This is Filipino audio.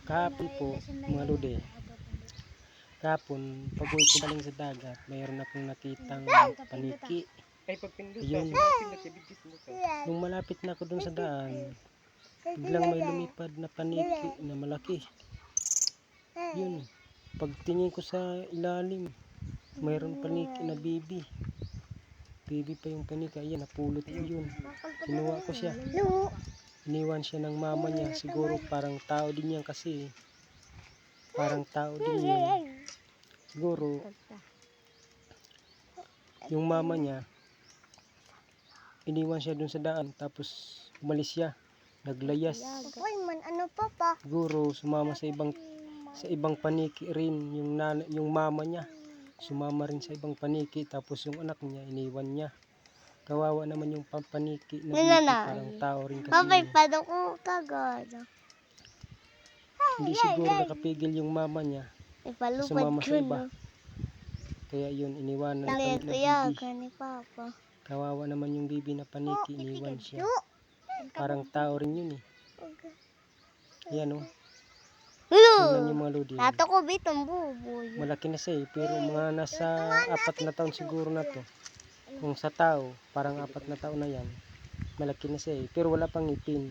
Kahapon po, mga lode, kahapon, pag-uwi ko galing sa dagat, mayroon akong nakitang paniki. Ayun. Nung malapit na ako dun sa daan, biglang may lumipad na paniki na malaki. Yun. Pagtingin ko sa ilalim, mayroon paniki na baby. Baby pa yung paniki. Ayan, napulot ko yun. Kinuha ko siya. Iniwan siya ng mama niya. Siguro parang tao din yan kasi. Parang tao din yan. Siguro, yung mama niya, iniwan siya dun sa daan. Tapos, umalis siya. Naglayas. Siguro, sumama sa ibang paniki rin. Yung mama niya. Sumama rin sa ibang paniki. Tapos, yung anak niya, iniwan niya. Kawawa naman yung paniki na baby. Parang tao rin kasi. Hindi siguro nakapigil yung mama niya. Sumama sa iba. Kaya yun, iniwanan na baby. Kawawa naman yung baby na paniki. Iniwan siya. Parang tao rin yun eh. Ayan o. Tingnan yung mga lodi. Malaki na siya eh. Pero mga nasa 4 na taon siguro na to. Kung sa tao, parang 4 na taon na yan. Malaki na siya eh. Pero wala pang ngipin.